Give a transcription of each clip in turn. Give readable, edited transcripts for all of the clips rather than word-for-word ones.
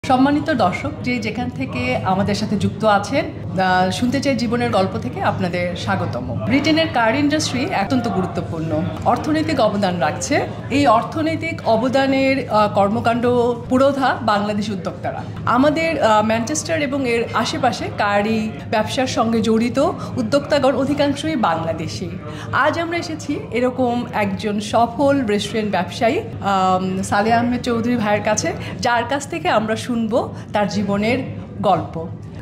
সম্মানিত দর্শক, যেখান থেকে আমাদের সাথে যুক্ত আছেন, শুনতে চাই জীবনের গল্প থেকে আপনাদের স্বাগতম। ব্রিটেনের কার ইন্ডাস্ট্রি অত্যন্ত গুরুত্বপূর্ণ অর্থনৈতিক অবদান রাখছে। এই অর্থনৈতিক অবদানের কর্মকাণ্ড পুরোধা বাংলাদেশি উদ্যোক্তারা। আমাদের ম্যানচেস্টার এবং এর আশেপাশে কারি ব্যবসার সঙ্গে জড়িত উদ্যোক্তাগণ অধিকাংশই বাংলাদেশি। আজ আমরা এসেছি এরকম একজন সফল রেস্টুরেন্ট ব্যবসায়ী সালেহ আহমেদ চৌধুরী ভাইয়ের কাছে, যার কাছ থেকে আমরা শুনবো তার জীবনের গল্প।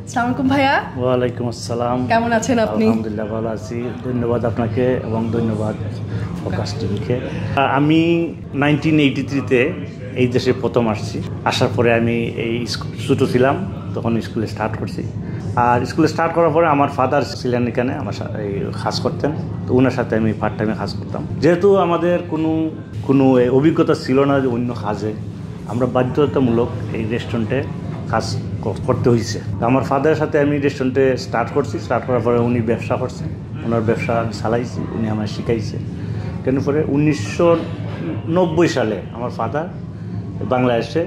আসসালামু আলাইকুম ভাইয়া। ওয়ালাইকুম আসসালাম। কেমন আছেন আপনি? আলহামদুলিল্লাহ ভালো আছি, ধন্যবাদ আপনাকে এবং ধন্যবাদ ফোকাস টিভিকে। আমি 1983-তে এই দেশে প্রথম আসছি। আসার পরে আমি এই ছোটো ছিলাম, তখন স্কুলে স্টার্ট করছি। আর স্কুলে স্টার্ট করার পরে আমার ফাদার ছিলেন এখানে, আমার এই কাজ করতেন, তো ওনার সাথে আমি পার্ট টাইমে কাজ করতাম। যেহেতু আমাদের কোনো অভিজ্ঞতা ছিল না যে অন্য কাজে, আমরা বাধ্যতামূলক এই রেস্টুরেন্টে কাজ করতে হয়েছে। আমার ফাদারের সাথে আমি রেস্টুরেন্টে স্টার্ট করছি। স্টার্ট করার পরে উনি ব্যবসা করছেন, ওনার ব্যবসা চালাইছি, উনি আমার শিখাইছে। কেন পরে 1990 সালে আমার ফাদার বাংলাদেশে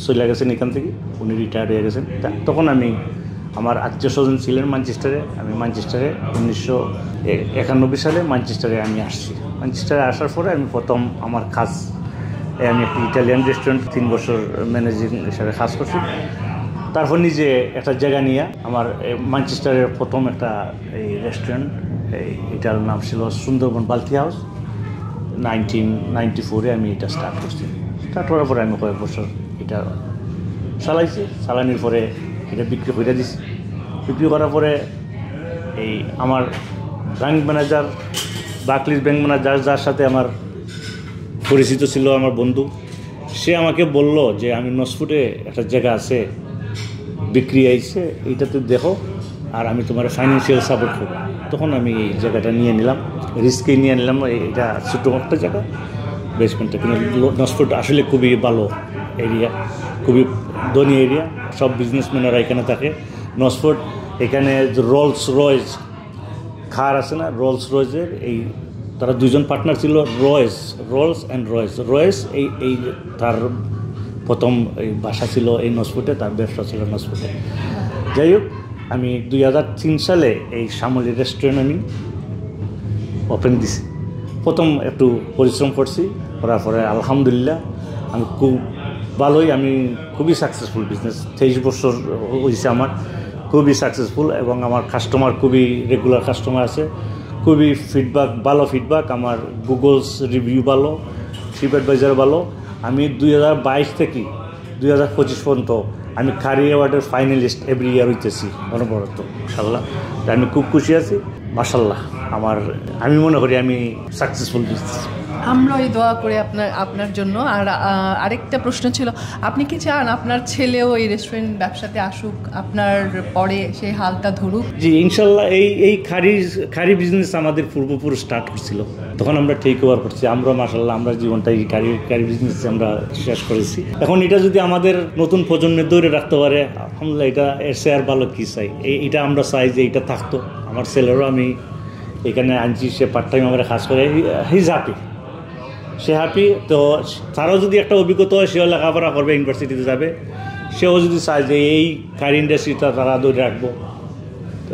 চলে গেছেন এখান থেকে, উনি রিটায়ার্ড হয়ে গেছেন। তখন আমি, আমার আত্মীয় স্বজন ছিলেন ম্যানচেস্টারে, আমি ম্যানচেস্টারে 1991 সালে ম্যানচেস্টারে আমি আসছি। ম্যানচেস্টারে আসার পরে আমি প্রথম আমার কাজ, আমি একটি ইটালিয়ান রেস্টুরেন্ট 3 বছর ম্যানেজিং হিসাবে কাজ করছি। তারপর নিজে একটা জায়গা নিয়ে আমার ম্যানচেস্টারের প্রথম একটা এই রেস্টুরেন্ট, এটার নাম ছিল সুন্দরবন বালতি হাউস। 1994-এ আমি এটা স্টার্ট করছি। স্টার্ট করার পরে আমি কয়েক বছর এটা চালাইছি। চালানোর পরে এটা বিক্রি করে দিছি। বিক্রি করার পরে এই আমার ব্যাংক ম্যানেজার, বার্কলিজ ব্যাংক ম্যানেজার, যার সাথে আমার পরিচিত ছিল, আমার বন্ধু, সে আমাকে বলল যে আমি নসফুটে একটা জায়গা আছে, বিক্রি আইছে, এইটাতে দেখো, আর আমি তোমার ফাইন্যান্সিয়াল সাপোর্ট করবো। তখন আমি এই জায়গাটা নিয়ে নিলাম, রিস্কে নিয়ে নিলাম। এটা ছোটো একটা জায়গা, বেসমেন্টটা, কিন্তু নসফুট আসলে খুবই ভালো এরিয়া, খুবই ধনী এরিয়া, সব বিজনেসম্যানেরা এখানে থাকে। নসফুট এখানে রোলস রয়েস কার আছে না, রোলস রয়েসের এই তারা দুজন পার্টনার ছিল, রোলস অ্যান্ড রয়েস এই তার প্রথম এই বাসা ছিল এই নসফুটে, তার ব্যবসা ছিল নসফুটে। যাই হোক, আমি 2003 সালে এই শ্যামলী রেস্টুরেন্ট আমি ওপেন দিছি। প্রথম একটু পরিশ্রম করছি, করার পরে আলহামদুলিল্লাহ আমি খুব ভালোই, আমি খুবই সাকসেসফুল বিজনেস। 23 বছর হয়েছে আমার, খুবই সাকসেসফুল, এবং আমার কাস্টমার খুবই রেগুলার কাস্টমার আছে, খুবই ফিডব্যাক, ভালো ফিডব্যাক। আমার গুগলস রিভিউ ভালো, ট্রিপঅ্যাডভাইজার ভালো। আমি 2022 থেকে 2025 পর্যন্ত আমি কারি অ্যাওয়ার্ডের ফাইনালিস্ট এভরি ইয়ার হইতেছি অনবরত, ইনশাল্লাহ। আমি খুব খুশি আছি, মাশাল্লাহ। আমি মনে করি আমি সাকসেসফুল বিজনেস। আমরা এই দোয়া করে আপনার জন্য। আর আরেকটা প্রশ্ন ছিল, আপনি কি চান আপনার ছেলেও এই রেস্টুরেন্ট ব্যবসাতে আসুক, আপনার পরে সেই হালটা ধরুক? জি, ইনশাল্লাহ। এই খারি বিজনেস আমাদের পূর্বপুরুষ স্টার্ট করছিল, তখন আমরা টেক ওভার করছি। আমরা মাশাল্লাহ, আমরা জীবনটা এই খারি বিজনেস আমরা শেষ করেছি। এখন এটা যদি আমাদের নতুন প্রজন্মে ধরে রাখতে পারে, আলহামদুলিল্লাহ, এটা এর সে আর ভালো কী চাই। এটা আমরা চাই যে এটা থাকতো। আমার ছেলেরও আমি এখানে আনছি, সে পার্ট টাইম আমার কাজ করে, হিজ হ্যাপি, সে হ্যাপি। তো তারও যদি একটা অভিজ্ঞতা হয়, সেও লেখাপড়া করবে, ইউনিভার্সিটিতে যাবে, সেও যদি চায় যে এই কারি ইন্ডাস্ট্রিটা তারা ধরে রাখবো,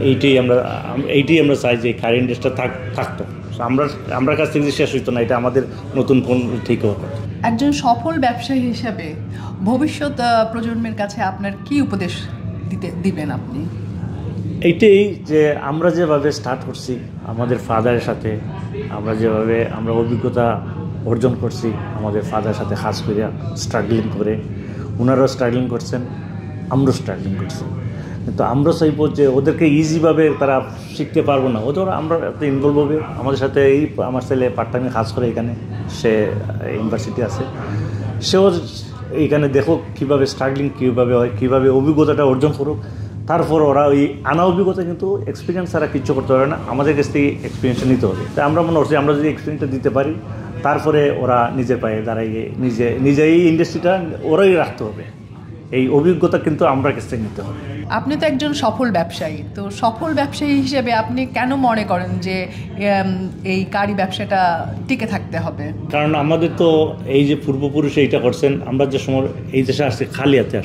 এইটাই আমরা চাই যে কারি ইন্ডাস্ট্রিটা থাকতো। আমরা কাছ থেকে শেষ হইতো না, এটা আমাদের নতুন ফোন ঠিক হবে। একজন সফল ব্যবসায়ী হিসাবে ভবিষ্যৎ প্রজন্মের কাছে আপনার কি উপদেশ দিবেন আপনি? এইটাই যে আমরা যেভাবে স্টার্ট করছি আমাদের ফাদারের সাথে, আমরা অভিজ্ঞতা অর্জন করছি আমাদের ফাদারের সাথে, কাজ করে স্ট্রাগলিং করে, ওনারাও স্ট্রাগলিং করছেন, আমরাও স্ট্রাগলিং করছি। কিন্তু আমরা চাইবো যে ওদেরকে ইজিভাবে তারা শিখতে পারবো না, আমরা একটা ইনভলভ হবে আমাদের সাথে। আমার ছেলে পার্ট টাইমে কাজ করে এখানে, সে ইউনিভার্সিটি আছে, সেও এখানে দেখো কীভাবে স্ট্রাগলিং কীভাবে হয়, কীভাবে অভিজ্ঞতাটা অর্জন করুক। তারপর ওরা ওই আনা অভিজ্ঞতা, কিন্তু এক্সপিরিয়েন্স ছাড়া কিচ্ছু করতে পারে না, আমাদের কাছ থেকে এক্সপিরিয়েন্সটা নিতে হবে। তাই আমরা মনে করছি আমরা যদি এক্সপিরিয়েন্সটা দিতে পারি, তারপরে ওরা নিজের পায়ে দাঁড়াইয়ে নিজে এই ইন্ডাস্ট্রিটা ওরাই রাখতে হবে। এই অভিজ্ঞতা কিন্তু আমরা কাছ থেকে নিতে হবে। আপনি তো একজন সফল ব্যবসায়ী, তো সফল ব্যবসায়ী হিসেবে আপনি কেন মনে করেন যে এই কারি ব্যবসাটা টিকে থাকতে হবে? কারণ আমাদের তো এই যে পূর্বপুরুষে এইটা করছেন, আমরা যে সময় এই দেশে আসছি খালি হাতে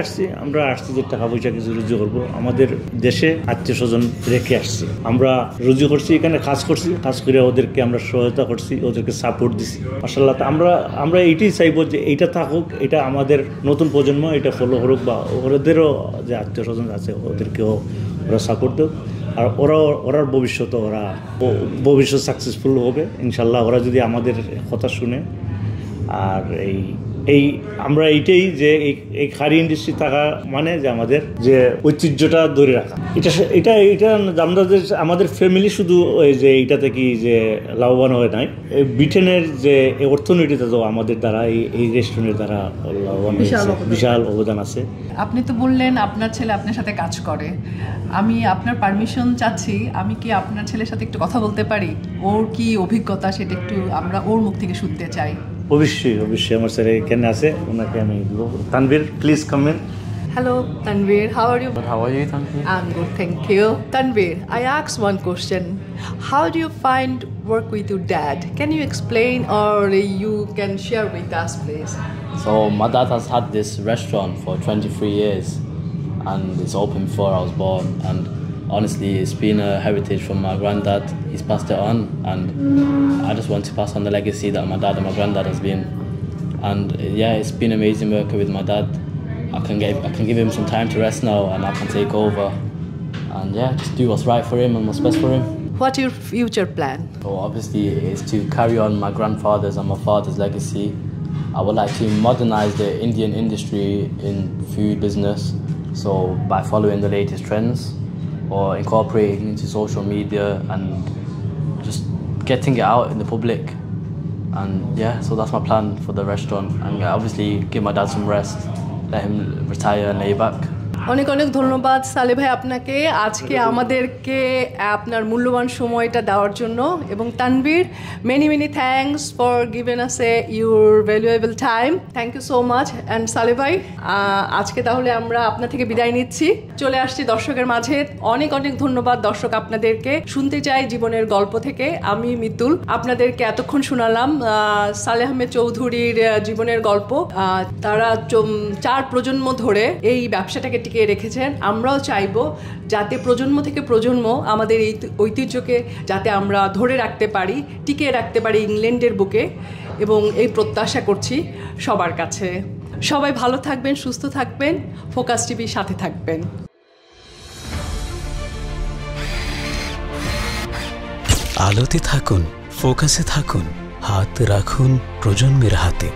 আসছি, আমরা আসছি যে টাকা পয়সা কিছু রুজি করবো, আমাদের দেশে আত্মীয় স্বজন রেখে আসছি, আমরা রুজি করছি, এখানে কাজ করে ওদেরকে আমরা সহায়তা করছি, ওদেরকে সাপোর্ট দিছি মাশাআল্লাহ। আমরা এইটাই চাইবো যে এইটা থাকুক, এটা আমাদের নতুন প্রজন্ম এটা ফলো করুক, বা ওদেরও যে আত্মীয় স্বজন আছে ওদেরকেও ওরা সাপোর্ট দেব, আর ওরার ভবিষ্যৎ সাকসেসফুল হবে ইনশাল্লাহ, ওরা যদি আমাদের কথা শুনে। আর এই আমরা এইটাই যে এই খাড়ি ইন্ডাস্ট্রি থাকা মানে যে আমাদের যে ঐতিহ্যটা ধরে রাখা, এটা আমাদের ফ্যামিলি শুধু ওই যে এইটাতে কি যে লাভবান হয় নাই, এই ব্রিটেনের যে অর্থনীতিতে তো আমাদের দ্বারা এই রেস্টুরেন্টের দ্বারা লাভবান হয়েছে, বিশাল অবদান আছে। আপনি তো বললেন আপনার ছেলে আপনার সাথে কাজ করে, আমি আপনার পারমিশন চাচ্ছি, আমি কি আপনার ছেলের সাথে একটু কথা বলতে পারি? ওর কি অভিজ্ঞতা সেটা একটু আমরা ওর মুখ থেকে শুনতে চাই। অবশ্যই আমার ছেলে এখানে আছে, ওনাকে আমি Tanvir, please come in. Hello, Tanvir. How are you? But how are you, Tanvir? I'm good, thank you. Tanvir, I asked one question. How do you find work with your dad? Can you explain or you can share with us, please? So my dad has had this restaurant for 23 years and it's open before I was born, and honestly it's been a heritage from my granddad. He's passed it on, and I just want to pass on the legacy that my dad and my granddad has been. And yeah, it's been amazing working with my dad. I can give him some time to rest now, and I can take over and yeah, just do what's right for him and what's best for him. What's your future plan? So obviously it's to carry on my grandfather's and my father's legacy. I would like to modernize the Indian industry in food business, so by following the latest trends or incorporating into social media and just getting it out in the public. And yeah, so that's my plan for the restaurant, and obviously give my dad some rest, let him retire and lay back. অনেক অনেক ধন্যবাদ সালে ভাই আপনাকে আজকে আমাদেরকে আপনার মূল্যবান সময়টা দেওয়ার জন্য, এবং Tanvir, many thanks for giving us your valuable time. Thank you so much. And সালে ভাই, আজকে তাহলে আমরা আপনার থেকে বিদায় নিচ্ছি, চলে আসছি দর্শকের মাঝে। অনেক অনেক ধন্যবাদ দর্শক আপনাদেরকে। শুনতে চাই জীবনের গল্প থেকে আমি মিতুল আপনাদেরকে এতক্ষণ শোনালাম সালেহ আহমেদ চৌধুরীর জীবনের গল্প। তারা 4 প্রজন্ম ধরে এই ব্যবসাটাকে টিকিয়ে রেখেছেন। আমরাও চাইবো যাতে প্রজন্ম থেকে প্রজন্ম আমাদের এই ঐতিহ্যকে যাতে আমরা ধরে রাখতে পারি, টিকিয়ে রাখতে পারি ইংল্যান্ডের বুকে, এবং এই প্রত্যাশা করছি সবার কাছে। সবাই ভালো থাকবেন, সুস্থ থাকবেন, ফোকাস টিভির সাথে থাকবেন। আলোতে থাকুন, ফোকাসে থাকুন, হাত রাখুন প্রজন্মের হাতে।